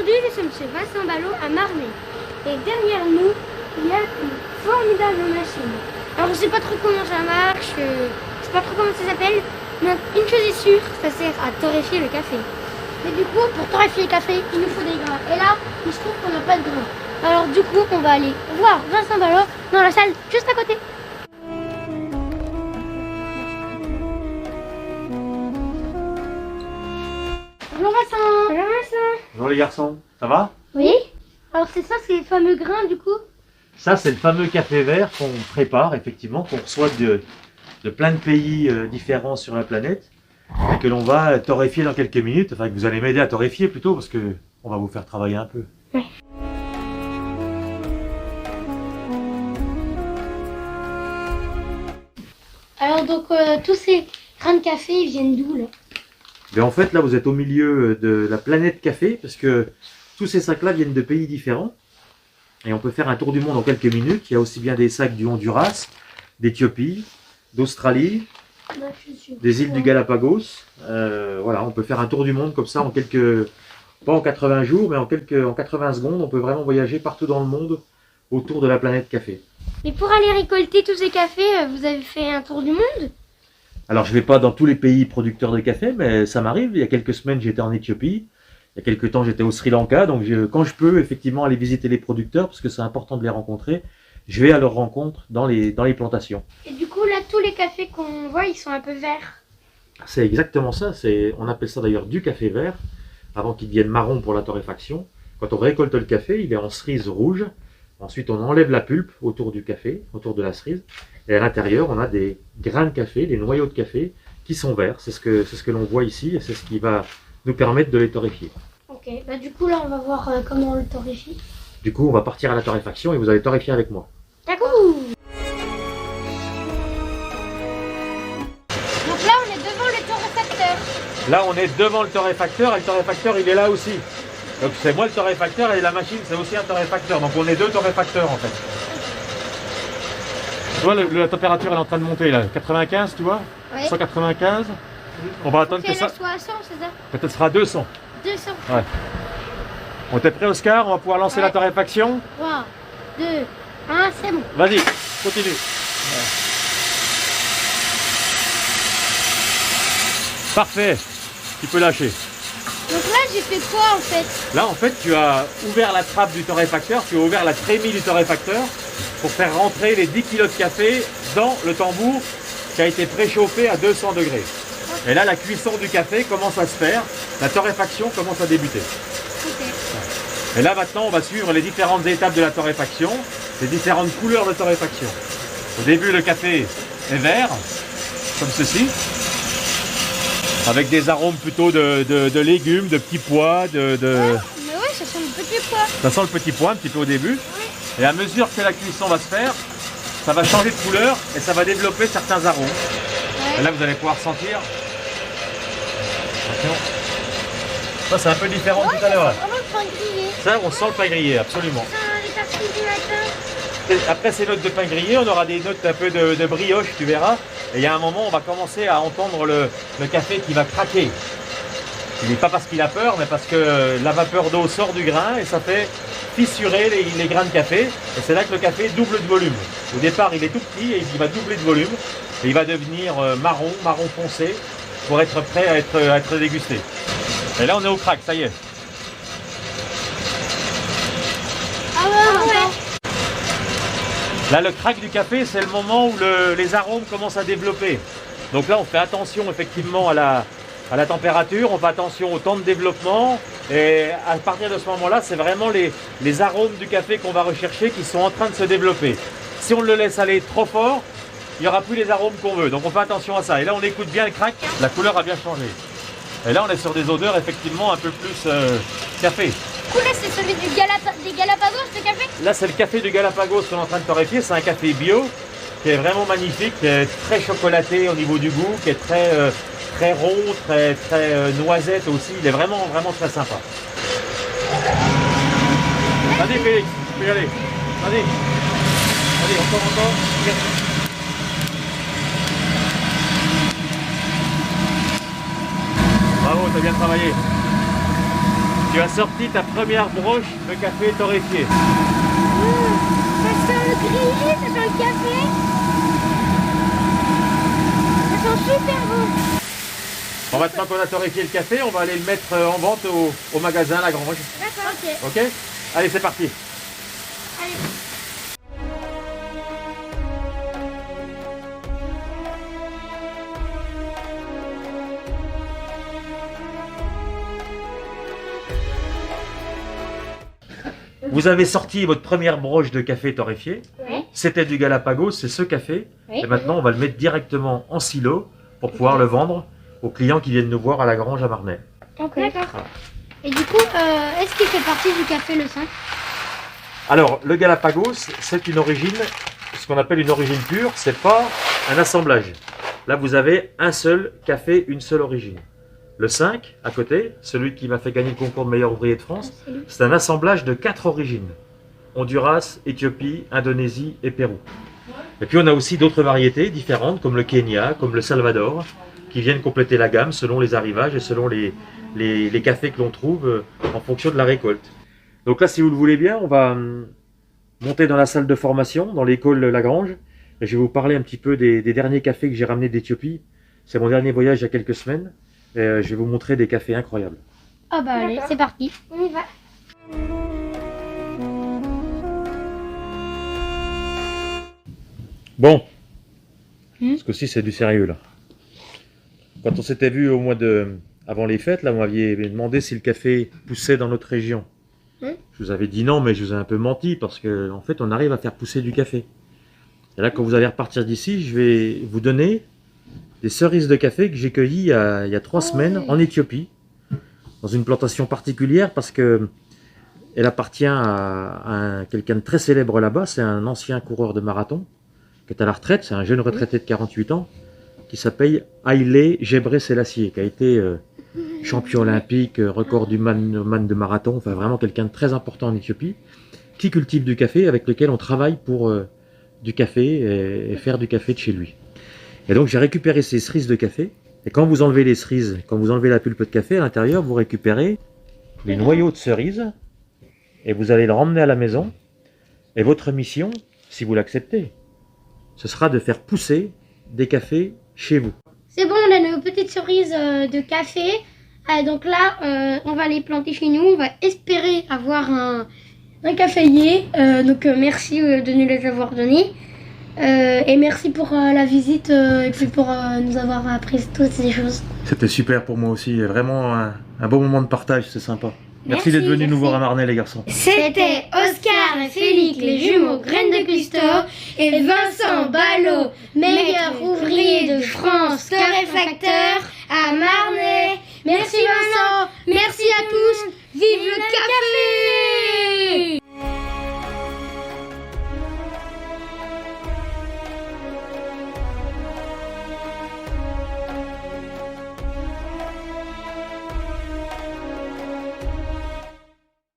Aujourd'hui, nous sommes chez Vincent Ballot à Marnay. Et derrière nous, il y a une formidable machine. Alors, je sais pas trop comment ça marche, je sais pas trop comment ça s'appelle, mais une chose est sûre, ça sert à torréfier le café. Mais du coup, pour torréfier le café, il nous faut des grains. Et là, il se trouve qu'on n'a pas de grains. Alors du coup, on va aller voir Vincent Ballot dans la salle juste à côté. Bonjour Vincent. Bonjour Vincent. Bonjour les garçons, ça va? Oui. Alors c'est ça, c'est les fameux grains du coup? Ça c'est le fameux café vert qu'on prépare effectivement, qu'on reçoit de plein de pays différents sur la planète et que l'on va torréfier dans quelques minutes, enfin que vous allez m'aider à torréfier plutôt parce que on va vous faire travailler un peu. Oui. Alors donc tous ces grains de café ils viennent d'où là? Mais en fait là vous êtes au milieu de la planète café parce que tous ces sacs là viennent de pays différents et on peut faire un tour du monde en quelques minutes. Il y a aussi bien des sacs du Honduras, d'Éthiopie, d'Australie, des îles du Galapagos. Voilà, on peut faire un tour du monde comme ça en quelques, pas en 80 jours mais en 80 secondes. On peut vraiment voyager partout dans le monde autour de la planète café. Et pour aller récolter tous ces cafés, vous avez fait un tour du monde? Alors je ne vais pas dans tous les pays producteurs de café, mais ça m'arrive. Il y a quelques semaines j'étais en Éthiopie, il y a quelques temps j'étais au Sri Lanka, donc quand je peux effectivement aller visiter les producteurs, parce que c'est important de les rencontrer, je vais à leur rencontre dans les plantations. Et du coup là tous les cafés qu'on voit ils sont un peu verts. C'est exactement ça, on appelle ça d'ailleurs du café vert, avant qu'il devienne marron pour la torréfaction. Quand on récolte le café, il est en cerise rouge. Ensuite, on enlève la pulpe autour du café, autour de la cerise. Et à l'intérieur, on a des grains de café, des noyaux de café qui sont verts. C'est ce que l'on voit ici et c'est ce qui va nous permettre de les torréfier. Ok, bah du coup là, on va voir comment on le torréfie. Du coup, on va partir à la torréfaction et vous allez torréfier avec moi. D'accord. Donc là, on est devant le torréfacteur. Là, on est devant le torréfacteur et le torréfacteur, il est là aussi. Donc c'est moi le torréfacteur et la machine c'est aussi un torréfacteur. Donc on est deux torréfacteurs en fait. Tu vois la température elle est en train de monter là. 95 tu vois, oui. 195. On va attendre que ça. Soit à 100 c'est ça? Peut-être sera 200. 200. Ouais. On t'es prêt Oscar? On va pouvoir lancer la torréfaction. 3, 2, 1, c'est bon. Vas-y, continue. Ouais. Parfait. Tu peux lâcher. Donc là, j'ai fait quoi en fait? Là, en fait, tu as ouvert la trappe du torréfacteur, tu as ouvert la trémie du torréfacteur pour faire rentrer les 10 kg de café dans le tambour qui a été préchauffé à 200 degrés. Et là, la cuisson du café commence à se faire, la torréfaction commence à débuter. Okay. Et là, maintenant, on va suivre les différentes étapes de la torréfaction, les différentes couleurs de torréfaction. Au début, le café est vert, comme ceci. Avec des arômes plutôt de légumes, de petits pois, Ouais, mais ouais, ça sent le petit pois. Ça sent le petit pois un petit peu au début. Oui. Et à mesure que la cuisson va se faire, ça va changer de couleur et ça va développer certains arômes. Ouais. Et là, vous allez pouvoir sentir. Attention. Ça, c'est un peu différent de tout à l'heure. Ça sent le pain grillé. Ça, on sent le pain grillé, absolument. Ça sent les tartines du matin. Après ces notes de pain grillé, on aura des notes un peu de brioche, tu verras. Et il y a un moment, on va commencer à entendre le café qui va craquer. Il n'est pas parce qu'il a peur, mais parce que la vapeur d'eau sort du grain et ça fait fissurer les grains de café. Et c'est là que le café double de volume. Au départ, il est tout petit et il va doubler de volume. Et il va devenir marron foncé, pour être prêt à être dégusté. Et là, on est au crack, ça y est. Ah ouais. Là, le crack du café, c'est le moment où les arômes commencent à développer. Donc là, on fait attention effectivement à la température, on fait attention au temps de développement. Et à partir de ce moment-là, c'est vraiment les arômes du café qu'on va rechercher qui sont en train de se développer. Si on le laisse aller trop fort, il n'y aura plus les arômes qu'on veut. Donc on fait attention à ça. Et là, on écoute bien le crack, la couleur a bien changé. Et là, on est sur des odeurs effectivement un peu plus café. Du coup, là, c'est celui des Galapagos, ce café? Là, c'est le café du Galapagos qu'on est en train de torréfier. C'est un café bio qui est vraiment magnifique, qui est très chocolaté au niveau du goût, qui est très rond, très noisette aussi. Il est vraiment très sympa. Vas-y Félix, tu peux y aller. Vas-y. Allez, encore. Bravo, t'as bien travaillé. Tu as sorti ta première broche de café torréfié. Ça sent le grillé, ça sent le café. Ça sent super bon. Bon, maintenant qu'on a torréfié le café, on va aller le mettre en vente au magasin Lagrange. D'accord. Ok. Ok? Allez, c'est parti. Allez. Vous avez sorti votre première broche de café torréfié. Oui. C'était du Galapagos, c'est ce café. Oui. Et maintenant, on va le mettre directement en silo pour pouvoir le vendre aux clients qui viennent nous voir à Lagrange à Marnay. Ok. D'accord. Et du coup, est-ce qu'il fait partie du café le 5? Alors, le Galapagos, c'est une origine, ce qu'on appelle une origine pure, c'est pas un assemblage. Là, vous avez un seul café, une seule origine. Le 5, à côté, celui qui m'a fait gagner le concours de meilleur ouvrier de France, c'est un assemblage de 4 origines. Honduras, Éthiopie, Indonésie et Pérou. Et puis on a aussi d'autres variétés différentes, comme le Kenya, comme le Salvador, qui viennent compléter la gamme selon les arrivages et selon les cafés que l'on trouve en fonction de la récolte. Donc là, si vous le voulez bien, on va monter dans la salle de formation, dans l'école Lagrange, et je vais vous parler un petit peu des derniers cafés que j'ai ramenés d'Éthiopie. C'est mon dernier voyage il y a quelques semaines. Et je vais vous montrer des cafés incroyables. Ah bah allez, c'est parti. On y va. Bon, ce coup-ci c'est du sérieux là. Quand on s'était vu avant les fêtes, là, vous m'aviez demandé si le café poussait dans notre région. Je vous avais dit non, mais je vous ai un peu menti parce que en fait, on arrive à faire pousser du café. Et là, quand vous allez repartir d'ici, je vais vous donner des cerises de café que j'ai cueillies il y a 3 semaines en Éthiopie, dans une plantation particulière parce que elle appartient à quelqu'un de très célèbre là-bas. C'est un ancien coureur de marathon qui est à la retraite. C'est un jeune retraité de 48 ans qui s'appelle Haïlé Gebré Sélassié, qui a été champion olympique, record du man de marathon, enfin vraiment quelqu'un de très important en Éthiopie, qui cultive du café, avec lequel on travaille pour du café et faire du café de chez lui. Et donc j'ai récupéré ces cerises de café, et quand vous enlevez les cerises, quand vous enlevez la pulpe de café, à l'intérieur vous récupérez les noyaux de cerises, et vous allez le ramener à la maison, et votre mission, si vous l'acceptez, ce sera de faire pousser des cafés chez vous. C'est bon, on a nos petites cerises de café. Donc là, on va les planter chez nous. On va espérer avoir un caféier. Donc merci de nous les avoir donnés. Et merci pour la visite et puis pour nous avoir appris toutes ces choses. C'était super pour moi aussi, vraiment un bon moment de partage, c'est sympa. Merci d'être venus nous voir à Marnay les garçons. C'était Oscar et Félix, les jumeaux Graines de Custo, et Vincent Ballot, meilleur ouvrier de France, torréfacteur à Marnay. Merci Vincent, merci à tous, vive le café!